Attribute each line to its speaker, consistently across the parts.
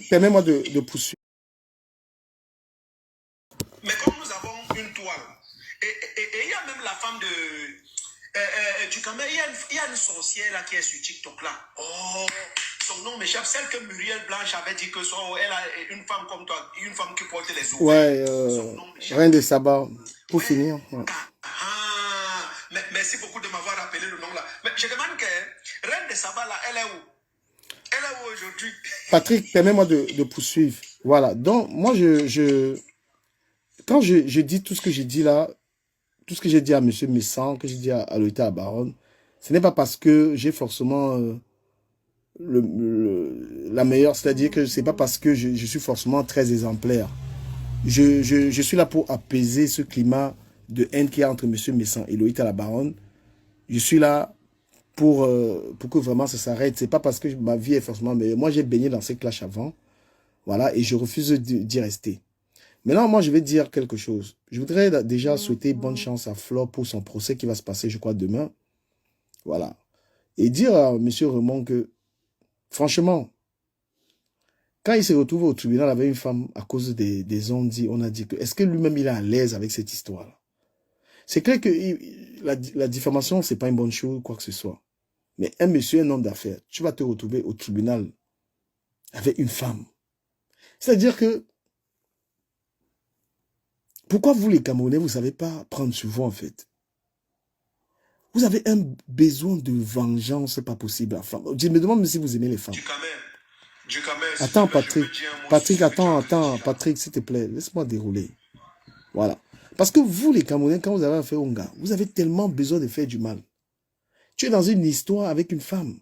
Speaker 1: permets-moi de poursuivre.
Speaker 2: Mais comme nous avons une toile, et il y a même la femme du Cameroun, il y a une sorcière là qui est sur TikTok là. Oh, son nom m'échappe, celle que Muriel Blanche avait dit que elle a une femme comme toi, une femme qui porte les ovaires.
Speaker 1: Ouais, Reine de Saba, pour finir. Ouais.
Speaker 2: Merci beaucoup de m'avoir rappelé le nom là. Mais je demande que Reine de Saba là, elle est où? Elle est où aujourd'hui?
Speaker 1: Patrick, permets-moi de poursuivre. Voilà. Donc, moi, quand je dis tout ce que j'ai dit là, tout ce que j'ai dit à M. Messan, que j'ai dit à Lolita Baron, ce n'est pas parce que j'ai forcément la meilleure, c'est-à-dire que c'est pas parce que je suis forcément très exemplaire. Je suis là pour apaiser ce climat de haine qu'il y a entre M. Messan et Lolita la Baronne. Je suis là pour que vraiment ça s'arrête. C'est pas parce que ma vie est forcément meilleure. Moi, j'ai baigné dans ces clashs avant. Voilà, et je refuse d'y rester. Maintenant, moi, je vais dire quelque chose. Je voudrais déjà souhaiter bonne chance à Flore pour son procès qui va se passer, je crois, demain. Voilà. Et dire à M. Raymond que, franchement, quand il s'est retrouvé au tribunal avec une femme à cause des on-dit, on a dit que, est-ce que lui-même, il est à l'aise avec cette histoire-là? C'est clair que la diffamation, c'est pas une bonne chose, quoi que ce soit. Mais un monsieur, un homme d'affaires, tu vas te retrouver au tribunal avec une femme. C'est-à-dire que, pourquoi vous, les Camerounais, vous ne savez pas prendre sur vous, en fait? Vous avez un besoin de vengeance, pas possible. Enfin, je me demande si vous aimez les femmes. Attends, Patrick. Patrick, attends, Patrick, s'il te plaît, laisse-moi dérouler. Voilà. Parce que vous, les Camerounais, quand vous avez affaire au gars, vous avez tellement besoin de faire du mal. Tu es dans une histoire avec une femme.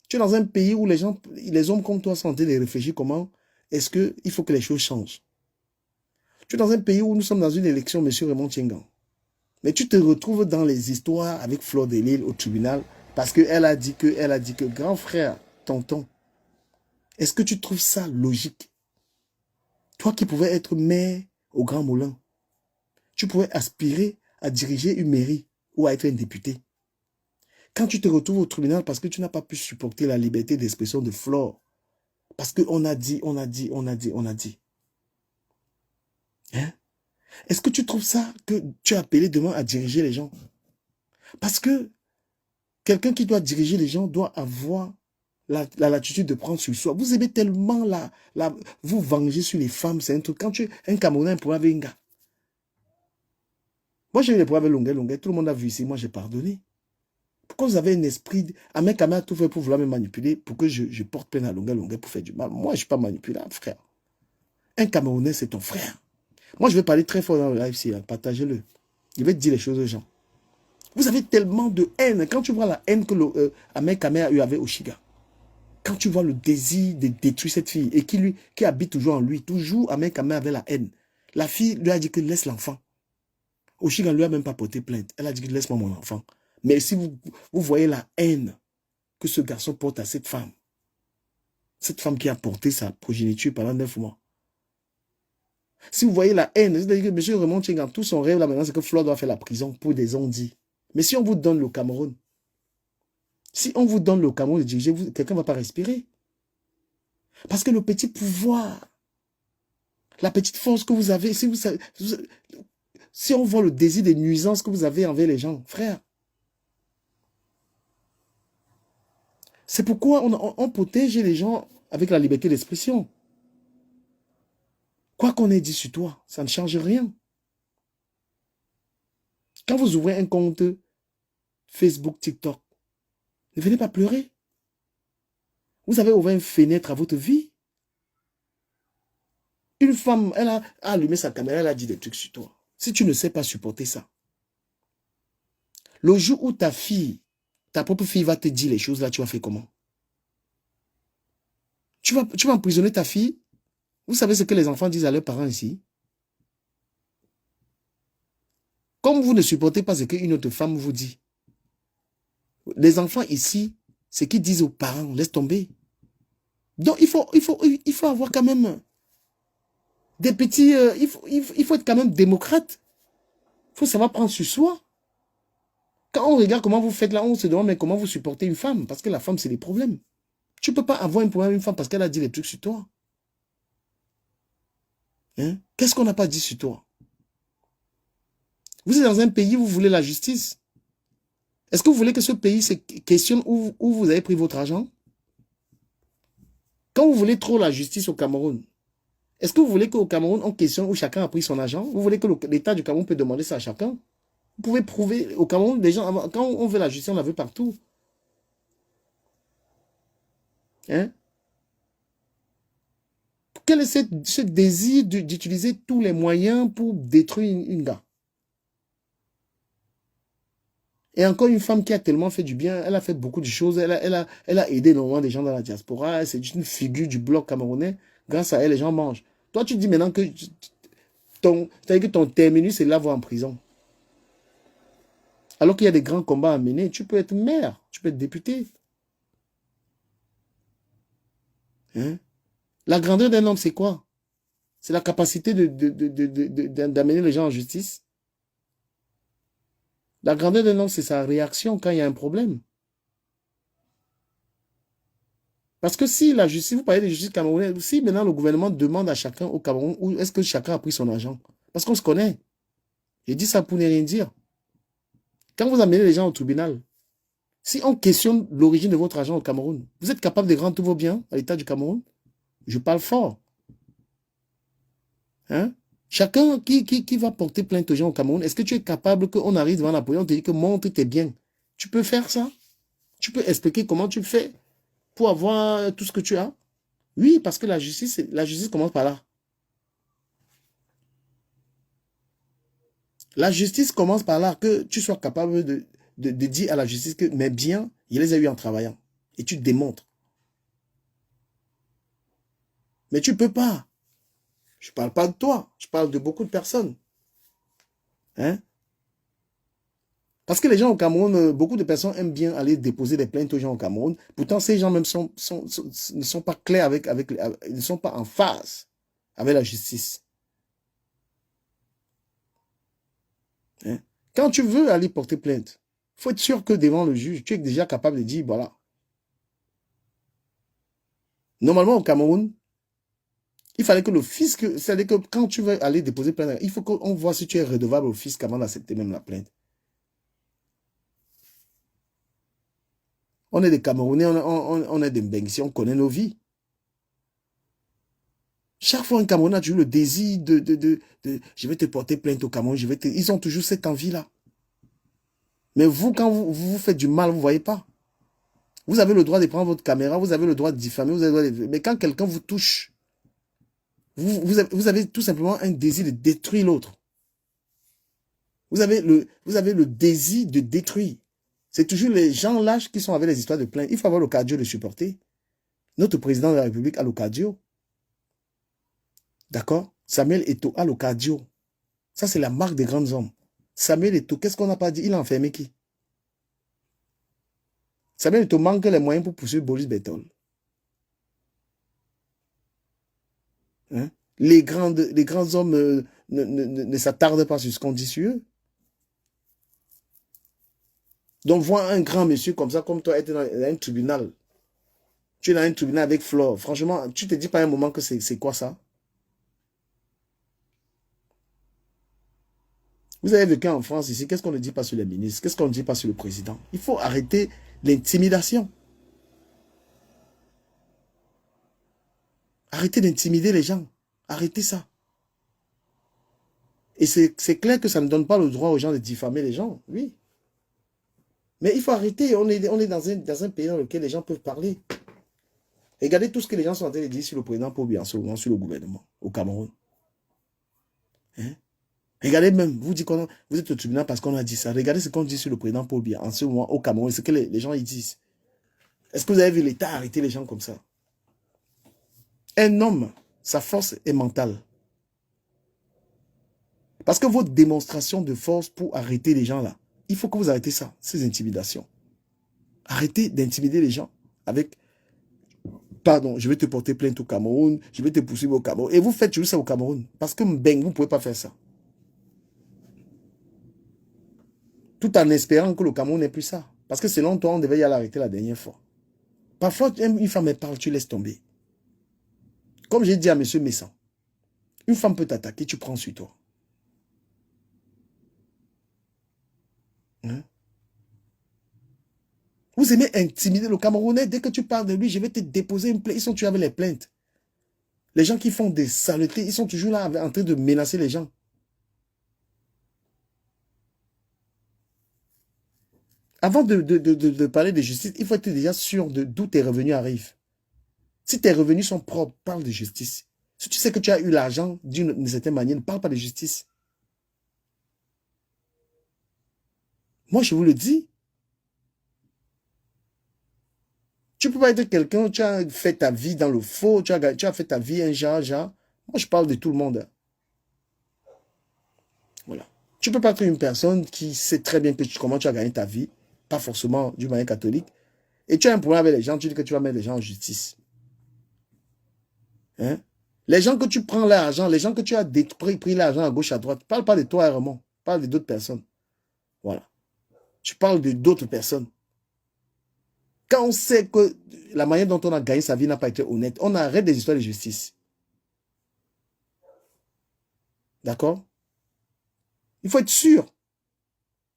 Speaker 1: Tu es dans un pays où les hommes comme toi sont en train de réfléchir comment est-ce qu'il faut que les choses changent. Tu es dans un pays où nous sommes dans une élection, M. Raymond Tchengan. Mais tu te retrouves dans les histoires avec Flore de Lille au tribunal parce qu'elle a dit que, grand frère, tonton, est-ce que tu trouves ça logique? Toi qui pouvais être maire au Grand Moulin, tu pouvais aspirer à diriger une mairie ou à être un député. Quand tu te retrouves au tribunal parce que tu n'as pas pu supporter la liberté d'expression de Flore, parce qu'on a dit. Hein? Est-ce que tu trouves ça que tu es appelé demain à diriger les gens? Parce que quelqu'un qui doit diriger les gens doit avoir la latitude de prendre sur soi. Vous aimez tellement vous venger sur les femmes, c'est un truc. Quand tu es un Camerounais, un problème avec un gars. Moi, j'ai eu des problèmes avec Longuet. Tout le monde a vu ici. Moi, j'ai pardonné. Pourquoi vous avez un esprit... Ahmed Kamé a tout fait pour vouloir me manipuler, pour que je porte plainte à Longuet pour faire du mal. Moi, je ne suis pas manipulable, frère. Un Camerounais, c'est ton frère. Moi, je vais parler très fort dans le live ici. Partagez-le. Je vais te dire les choses aux gens. Vous avez tellement de haine. Quand tu vois la haine que Ahmed Kamé a eu avec Oshiga, quand tu vois le désir de détruire cette fille et qui habite toujours en lui, toujours Ahmed Kamé avait la haine. La fille lui a dit que laisse l'enfant. Oshiga ne lui a même pas porté plainte. Elle a dit que laisse-moi mon enfant. Mais si vous voyez la haine que ce garçon porte à cette femme qui a porté sa progéniture pendant 9 mois. Si vous voyez la haine, c'est-à-dire que M. Raymond Tchengan, tout son rêve là maintenant, c'est que Flore doit faire la prison pour des on-dit. Mais si on vous donne le Cameroun, de diriger, quelqu'un ne va pas respirer. Parce que le petit pouvoir, la petite force que vous avez, si on voit le désir des nuisances que vous avez envers les gens, frère, c'est pourquoi on protège les gens avec la liberté d'expression. Quoi qu'on ait dit sur toi, ça ne change rien. Quand vous ouvrez un compte Facebook, TikTok, ne venez pas pleurer. Vous avez ouvert une fenêtre à votre vie. Une femme, elle a allumé sa caméra, elle a dit des trucs sur toi. Si tu ne sais pas supporter ça, le jour où ta propre fille va te dire les choses là, tu vas faire comment? Tu vas emprisonner ta fille? Vous savez ce que les enfants disent à leurs parents ici? Comme vous ne supportez pas ce qu'une autre femme vous dit, les enfants ici, ce qu'ils disent aux parents, laisse tomber. Donc il faut avoir quand même des petits... il faut être quand même démocrate. Il faut savoir prendre sur soi. Quand on regarde comment vous faites là, on se demande mais comment vous supportez une femme? Parce que la femme, c'est les problèmes. Tu ne peux pas avoir un problème avec une femme parce qu'elle a dit des trucs sur toi. Hein? Qu'est-ce qu'on n'a pas dit sur toi? Vous êtes dans un pays où vous voulez la justice. Est-ce que vous voulez que ce pays se questionne où vous avez pris votre argent? Quand vous voulez trop la justice au Cameroun, est-ce que vous voulez qu'au Cameroun, on questionne où chacun a pris son argent? Vous voulez que l'État du Cameroun peut demander ça à chacun? Vous pouvez prouver au Cameroun, les gens, quand on veut la justice, on la veut partout. Hein? Quel est ce désir d'utiliser tous les moyens pour détruire une gars? Et encore une femme qui a tellement fait du bien, elle a fait beaucoup de choses, elle a aidé énormément des gens dans la diaspora, c'est une figure du bloc camerounais. Grâce à elle, les gens mangent. Toi, tu dis maintenant que ton terminus, c'est l'avoir en prison. Alors qu'il y a des grands combats à mener, tu peux être maire, tu peux être député. Hein? La grandeur d'un homme, c'est quoi? C'est la capacité d'amener les gens en justice. La grandeur d'un homme, c'est sa réaction quand il y a un problème. Parce que si la justice, vous parlez de justice camerounaise, si maintenant le gouvernement demande à chacun au Cameroun où est-ce que chacun a pris son argent, parce qu'on se connaît. J'ai dit ça pour ne rien dire. Quand vous amenez les gens au tribunal, si on questionne l'origine de votre argent au Cameroun, vous êtes capable de rendre tous vos biens à l'État du Cameroun? Je parle fort. Hein? Chacun qui va porter plainte aux gens au Cameroun, est-ce que tu es capable qu'on arrive devant la police, on te dit que montre tes biens? Tu peux faire ça? Tu peux expliquer comment tu fais pour avoir tout ce que tu as? Oui, parce que la justice commence par là. La justice commence par là, que tu sois capable de dire à la justice que mes biens, il les a eu en travaillant. Et tu démontres. Mais tu ne peux pas. Je ne parle pas de toi, je parle de beaucoup de personnes. Hein? Parce que les gens au Cameroun, beaucoup de personnes aiment bien aller déposer des plaintes aux gens au Cameroun. Pourtant, ces gens même ne sont pas clairs ils ne sont pas en phase avec la justice. Hein? Quand tu veux aller porter plainte, il faut être sûr que devant le juge, tu es déjà capable de dire, voilà. Normalement, au Cameroun, il fallait que le fisc, c'est-à-dire que quand tu veux aller déposer plainte, il faut qu'on voit si tu es redevable au fisc avant d'accepter même la plainte. On est des Camerounais, on est des Mbengsi, on connaît nos vies. Chaque fois un Camerounais a toujours le désir je vais te porter plainte au Cameroun, ils ont toujours cette envie-là. Mais vous, quand vous faites du mal, vous ne voyez pas. Vous avez le droit de prendre votre caméra, vous avez le droit de diffamer, mais quand quelqu'un vous touche, vous avez tout simplement un désir de détruire l'autre. Vous avez le désir de détruire. C'est toujours les gens lâches qui sont avec les histoires de plainte. Il faut avoir le cardio de supporter. Notre président de la République a le cardio. D'accord? Samuel Eto'o a le cardio. Ça, c'est la marque des grands hommes. Samuel Eto'o, qu'est-ce qu'on n'a pas dit? Il a enfermé qui? Samuel Eto'o manque les moyens pour poursuivre Boris Berthold. Hein? Les grands hommes ne s'attardent pas sur ce qu'on dit sur eux. Donc, voir un grand monsieur comme ça, comme toi, être dans un tribunal. Tu es dans un tribunal avec Flore. Franchement, tu te dis pas un moment que c'est quoi ça? Vous avez vécu en France ici, qu'est-ce qu'on ne dit pas sur les ministres? Qu'est-ce qu'on ne dit pas sur le président? Il faut arrêter l'intimidation. Arrêtez d'intimider les gens. Arrêtez ça. Et c'est clair que ça ne donne pas le droit aux gens de diffamer les gens, oui. Mais il faut arrêter. On est dans un pays dans lequel les gens peuvent parler. Regardez tout ce que les gens sont en train de dire sur le président Paul Biya en ce moment, sur le gouvernement, au Cameroun. Hein? Regardez même, vous dites vous êtes au tribunal parce qu'on a dit ça. Regardez ce qu'on dit sur le président Paul Biya en ce moment au Cameroun, ce que les gens ils disent. Est-ce que vous avez vu l'État arrêter les gens comme ça? Un homme, sa force est mentale. Parce que votre démonstration de force pour arrêter les gens là, il faut que vous arrêtez ça, ces intimidations. Arrêtez d'intimider les gens avec, pardon, je vais te porter plainte au Cameroun, je vais te poursuivre au Cameroun. Et vous faites toujours ça au Cameroun. Parce que ben, vous ne pouvez pas faire ça. Tout en espérant que le Cameroun n'ait plus ça. Parce que selon toi, on devait y aller arrêter la dernière fois. Parfois, une femme me parle, tu laisses tomber. Comme j'ai dit à M. Messan, Une femme peut t'attaquer, tu prends sur toi. Hein? Vous aimez intimider le Camerounais. Dès que tu parles de lui, je vais te déposer une plainte. Ils sont tués avec les plaintes. Les gens qui font des saletés, ils sont toujours là en train de menacer les gens. Avant de parler de justice, il faut être déjà sûr d'où tes revenus arrivent. Si tes revenus sont propres, parle de justice. Si tu sais que tu as eu l'argent d'une certaine manière, ne parle pas de justice. Moi, je vous le dis. Tu ne peux pas être quelqu'un, tu as fait ta vie dans le faux, tu as fait ta vie un genre. Moi, je parle de tout le monde. Voilà. Tu ne peux pas être une personne qui sait très bien comment tu as gagné ta vie, pas forcément d'une manière catholique, et tu as un problème avec les gens, tu dis que tu vas mettre les gens en justice. Hein? Les gens que tu prends l'argent, les gens que tu as pris l'argent à gauche, à droite, parle pas de toi, Raymond, parle d'autres personnes. Voilà. Tu parles de d'autres personnes. Quand on sait que la manière dont on a gagné sa vie n'a pas été honnête, on arrête des histoires de justice. D'accord? Il faut être sûr.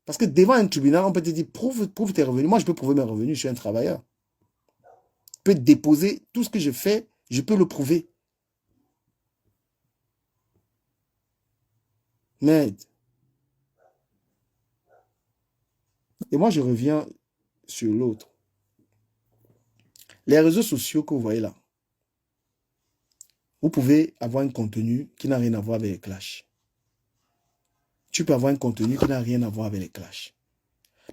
Speaker 1: Parce que devant un tribunal, on peut te dire, prouve tes revenus. Moi, je peux prouver mes revenus, je suis un travailleur. Je peux déposer tout ce que je fais, je peux le prouver. Mais, et moi, je reviens sur l'autre. Les réseaux sociaux que vous voyez là, vous pouvez avoir un contenu qui n'a rien à voir avec les clashs. Tu peux avoir un contenu qui n'a rien à voir avec les clashs.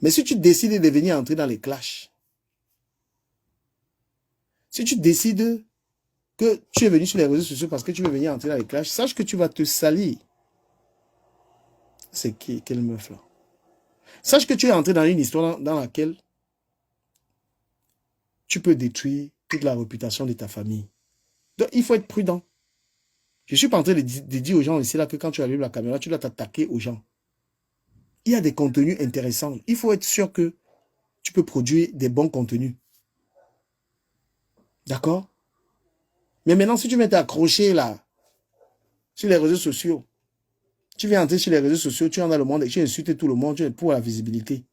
Speaker 1: Mais si tu décides de venir entrer dans les clashs, si tu décides que tu es venu sur les réseaux sociaux parce que tu veux venir entrer dans les clashs, sache que tu vas te salir. C'est qui? Quelle meuf là? Sache que tu es entré dans une histoire dans laquelle tu peux détruire toute la réputation de ta famille. Donc, il faut être prudent. Je ne suis pas en train de dire aux gens ici là que quand tu allumes la caméra, tu dois t'attaquer aux gens. Il y a des contenus intéressants. Il faut être sûr que tu peux produire des bons contenus. D'accord? Mais maintenant, si tu viens t'accrocher là, sur les réseaux sociaux, tu viens entrer sur les réseaux sociaux, tu es dans le monde et tu insultes tout le monde, tu es pour la visibilité.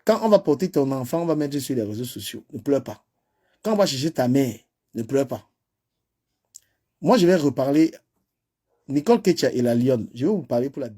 Speaker 1: Quand on va porter ton enfant, on va mettre sur les réseaux sociaux. Ne pleure pas. Quand on va chercher ta mère, ne pleure pas. Moi, je vais reparler Nicole Ketia et la Lionne. Je vais vous parler pour la